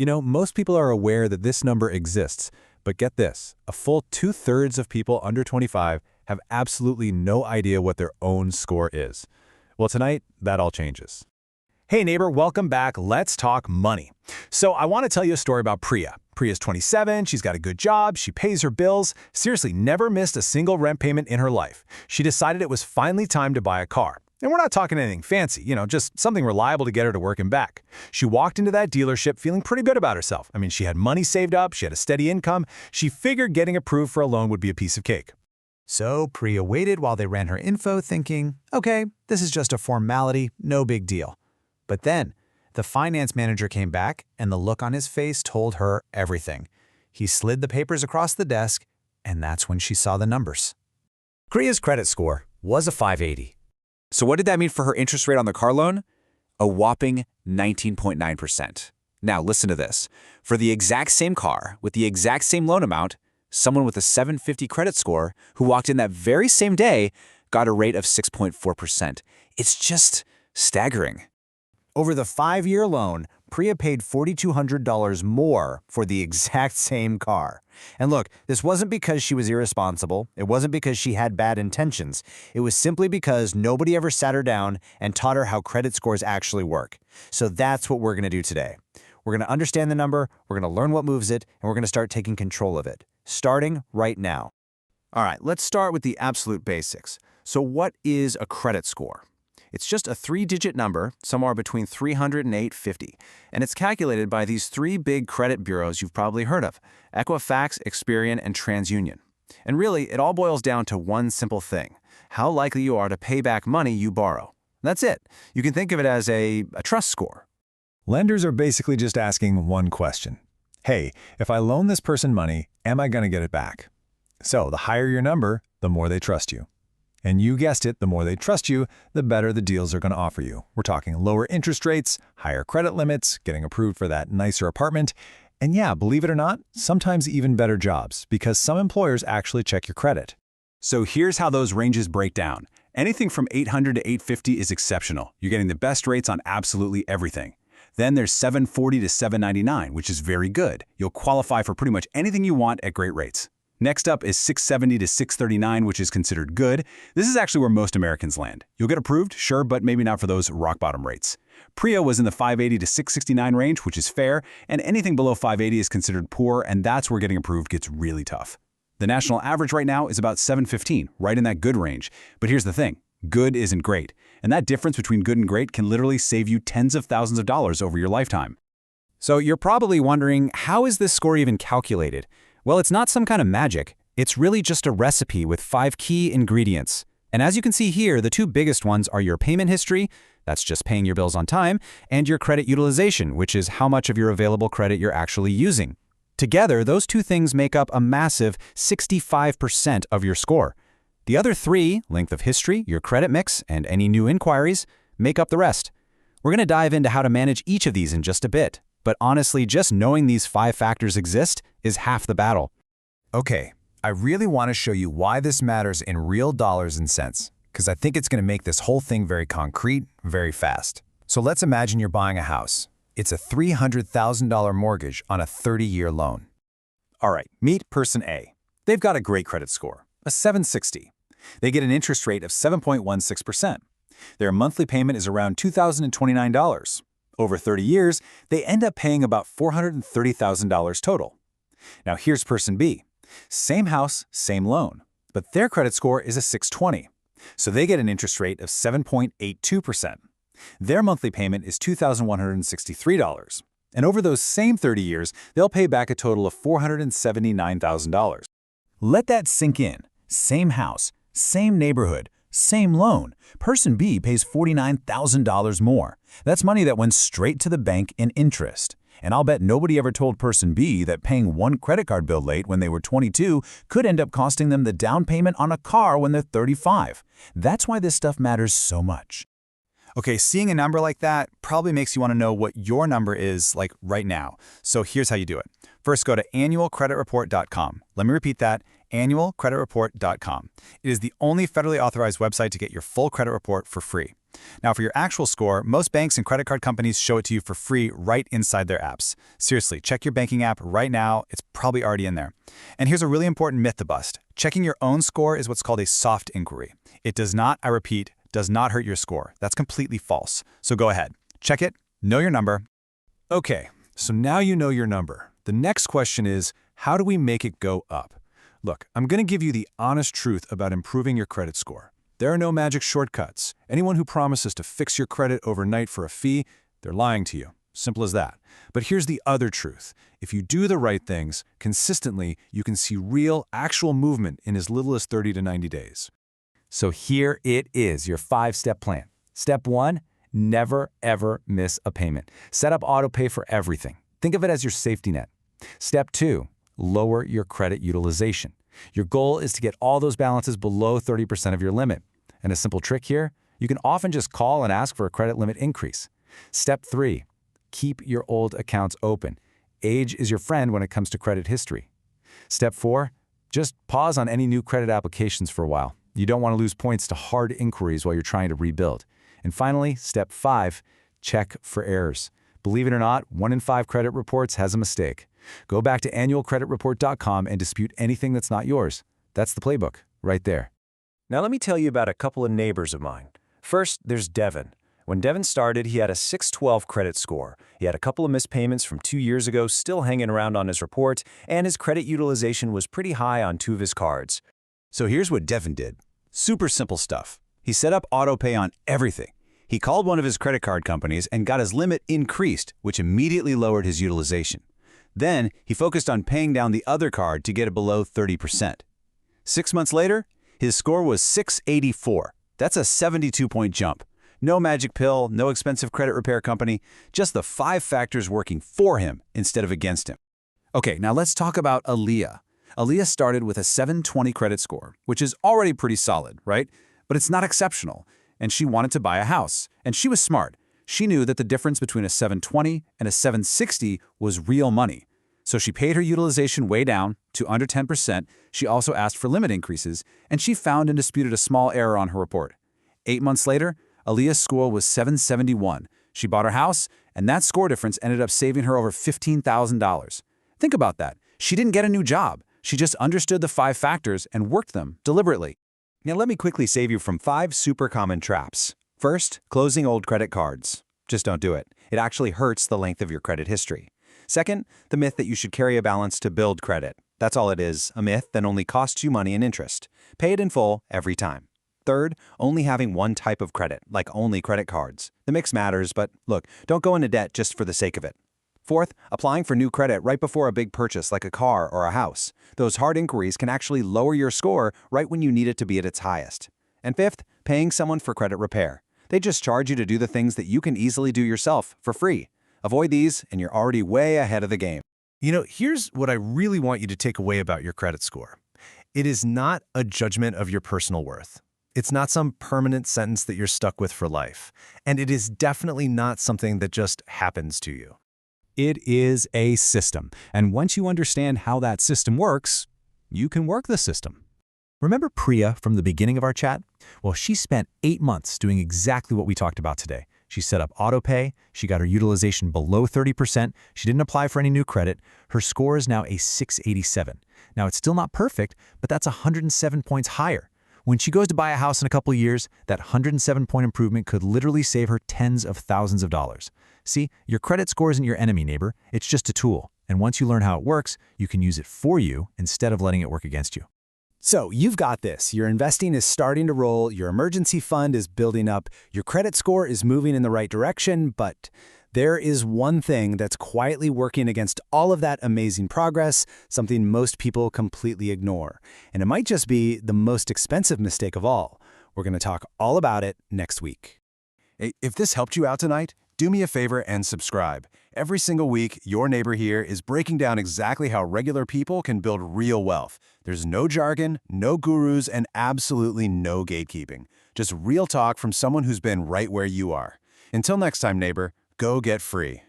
Most people are aware that this number exists, but get this, a full 2/3 of people under 25 have absolutely no idea what their own score is. Well, tonight, that all changes. Hey neighbor, welcome back. Let's talk money. So I want to tell you a story about Priya. Priya's 27, she's got a good job, she pays her bills, seriously never missed a single rent payment in her life. She decided it was finally time to buy a car. And we're not talking anything fancy, just something reliable to get her to work and back. She walked into that dealership feeling pretty good about herself. She had money saved up, she had a steady income. She figured getting approved for a loan would be a piece of cake. So Priya waited while they ran her info thinking, okay, this is just a formality, no big deal. But then, the finance manager came back and the look on his face told her everything. He slid the papers across the desk, and that's when she saw the numbers. Priya's credit score was a 580. So what did that mean for her interest rate on the car loan? A whopping 19.9%. Now listen to this. For the exact same car, with the exact same loan amount, someone with a 750 credit score who walked in that very same day got a rate of 6.4%. It's just staggering. Over the 5-year loan, Priya paid $4,200 more for the exact same car. And look, this wasn't because she was irresponsible. It wasn't because she had bad intentions. It was simply because nobody ever sat her down and taught her how credit scores actually work. So that's what we're going to do today. We're going to understand the number, we're going to learn what moves it, and we're going to start taking control of it, starting right now. All right, let's start with the absolute basics. So what is a credit score? It's just a 3-digit number, somewhere between 300 and 850, and it's calculated by these 3 big credit bureaus you've probably heard of: Equifax, Experian, and TransUnion. And really, it all boils down to one simple thing: how likely you are to pay back money you borrow. That's it. You can think of it as a trust score. Lenders are basically just asking one question. Hey, if I loan this person money, am I going to get it back? So the higher your number, the more they trust you. And you guessed it, the more they trust you, the better the deals are going to offer you. We're talking lower interest rates, higher credit limits, getting approved for that nicer apartment, and yeah, believe it or not, sometimes even better jobs, because some employers actually check your credit. So here's how those ranges break down. Anything from 800 to 850 is exceptional. You're getting the best rates on absolutely everything. Then there's 740 to 799, which is very good. You'll qualify for pretty much anything you want at great rates. Next up is 670 to 639, which is considered good. This is actually where most Americans land. You'll get approved, sure, but maybe not for those rock-bottom rates. Priya was in the 580 to 669 range, which is fair, and anything below 580 is considered poor, and that's where getting approved gets really tough. The national average right now is about 715, right in that good range. But here's the thing, good isn't great, and that difference between good and great can literally save you tens of thousands of dollars over your lifetime. So you're probably wondering, how is this score even calculated? Well, it's not some kind of magic. It's really just a recipe with 5 key ingredients. And as you can see here, the 2 biggest ones are your payment history, that's just paying your bills on time, and your credit utilization, which is how much of your available credit you're actually using. Together, those 2 things make up a massive 65% of your score. The other 3, length of history, your credit mix, and any new inquiries, make up the rest. We're going to dive into how to manage each of these in just a bit. But honestly, just knowing these 5 factors exist is half the battle. Okay, I really want to show you why this matters in real dollars and cents, because I think it's going to make this whole thing very concrete, very fast. So let's imagine you're buying a house. It's a $300,000 mortgage on a 30-year loan. All right, meet person A. They've got a great credit score, a 760. They get an interest rate of 7.16%. Their monthly payment is around $2,029. Over 30 years, they end up paying about $430,000 total. Now here's person B. Same house, same loan, but their credit score is a 620. So they get an interest rate of 7.82%. Their monthly payment is $2,163. And over those same 30 years, they'll pay back a total of $479,000. Let that sink in. Same house, same neighborhood, same loan. Person B pays $49,000 more. That's money that went straight to the bank in interest. And I'll bet nobody ever told person B that paying one credit card bill late when they were 22 could end up costing them the down payment on a car when they're 35. That's why this stuff matters so much. Okay, seeing a number like that probably makes you want to know what your number is like right now. So here's how you do it. First, go to annualcreditreport.com. Let me repeat that, annualcreditreport.com. It is the only federally authorized website to get your full credit report for free. Now, for your actual score, most banks and credit card companies show it to you for free right inside their apps. Seriously, check your banking app right now. It's probably already in there. And here's a really important myth to bust. Checking your own score is what's called a soft inquiry. It does not, I repeat, does not hurt your score. That's completely false. So go ahead, check it, know your number. Okay, so now you know your number. The next question is, how do we make it go up? Look, I'm going to give you the honest truth about improving your credit score. There are no magic shortcuts. Anyone who promises to fix your credit overnight for a fee, they're lying to you. Simple as that. But here's the other truth. If you do the right things, consistently, you can see real, actual movement in as little as 30 to 90 days. So here it is, your 5-step plan. Step 1, never ever miss a payment. Set up autopay for everything. Think of it as your safety net. Step 2, lower your credit utilization. Your goal is to get all those balances below 30% of your limit. And a simple trick here, you can often just call and ask for a credit limit increase. Step 3, keep your old accounts open. Age is your friend when it comes to credit history. Step 4, just pause on any new credit applications for a while. You don't want to lose points to hard inquiries while you're trying to rebuild. And finally, step 5, check for errors. Believe it or not, 1 in 5 credit reports has a mistake. Go back to annualcreditreport.com and dispute anything that's not yours. That's the playbook, right there. Now let me tell you about a couple of neighbors of mine. First, there's Devon. When Devon started, he had a 612 credit score. He had a couple of missed payments from 2 years ago still hanging around on his report, and his credit utilization was pretty high on 2 of his cards. So here's what Devon did. Super simple stuff. He set up autopay on everything. He called one of his credit card companies and got his limit increased, which immediately lowered his utilization. Then he focused on paying down the other card to get it below 30%. 6 months later, his score was 684. That's a 72-point jump. No magic pill, no expensive credit repair company, just the 5 factors working for him instead of against him. Okay, now let's talk about Aaliyah. Aaliyah started with a 720 credit score, which is already pretty solid, right? But it's not exceptional. And she wanted to buy a house. And she was smart. She knew that the difference between a 720 and a 760 was real money. So she paid her utilization way down to under 10%. She also asked for limit increases, and she found and disputed a small error on her report. 8 months later, Aaliyah's score was 771. She bought her house, and that score difference ended up saving her over $15,000. Think about that. She didn't get a new job. She just understood the 5 factors and worked them deliberately. Now let me quickly save you from 5 super common traps. First, closing old credit cards. Just don't do it. It actually hurts the length of your credit history. Second, the myth that you should carry a balance to build credit. That's all it is, a myth that only costs you money and interest. Pay it in full every time. Third, only having one type of credit, like only credit cards. The mix matters, but look, don't go into debt just for the sake of it. Fourth, applying for new credit right before a big purchase like a car or a house. Those hard inquiries can actually lower your score right when you need it to be at its highest. And fifth, paying someone for credit repair. They just charge you to do the things that you can easily do yourself for free. Avoid these, and you're already way ahead of the game. You know, here's what I really want you to take away about your credit score. It is not a judgment of your personal worth. It's not some permanent sentence that you're stuck with for life. And it is definitely not something that just happens to you. It is a system, and once you understand how that system works, you can work the system. Remember Priya from the beginning of our chat? Well, she spent 8 months doing exactly what we talked about today. She set up autopay, she got her utilization below 30%, she didn't apply for any new credit, her score is now a 687. Now, it's still not perfect, but that's 107 points higher. When she goes to buy a house in a couple of years, that 107-point improvement could literally save her tens of thousands of dollars. See, your credit score isn't your enemy, neighbor. It's just a tool. And once you learn how it works, you can use it for you instead of letting it work against you. So you've got this. Your investing is starting to roll, your emergency fund is building up, your credit score is moving in the right direction, but there is one thing that's quietly working against all of that amazing progress, something most people completely ignore. And it might just be the most expensive mistake of all. We're going to talk all about it next week. Hey, if this helped you out tonight, do me a favor and subscribe. Every single week, your neighbor here is breaking down exactly how regular people can build real wealth. There's no jargon, no gurus, and absolutely no gatekeeping. Just real talk from someone who's been right where you are. Until next time, neighbor, go get free.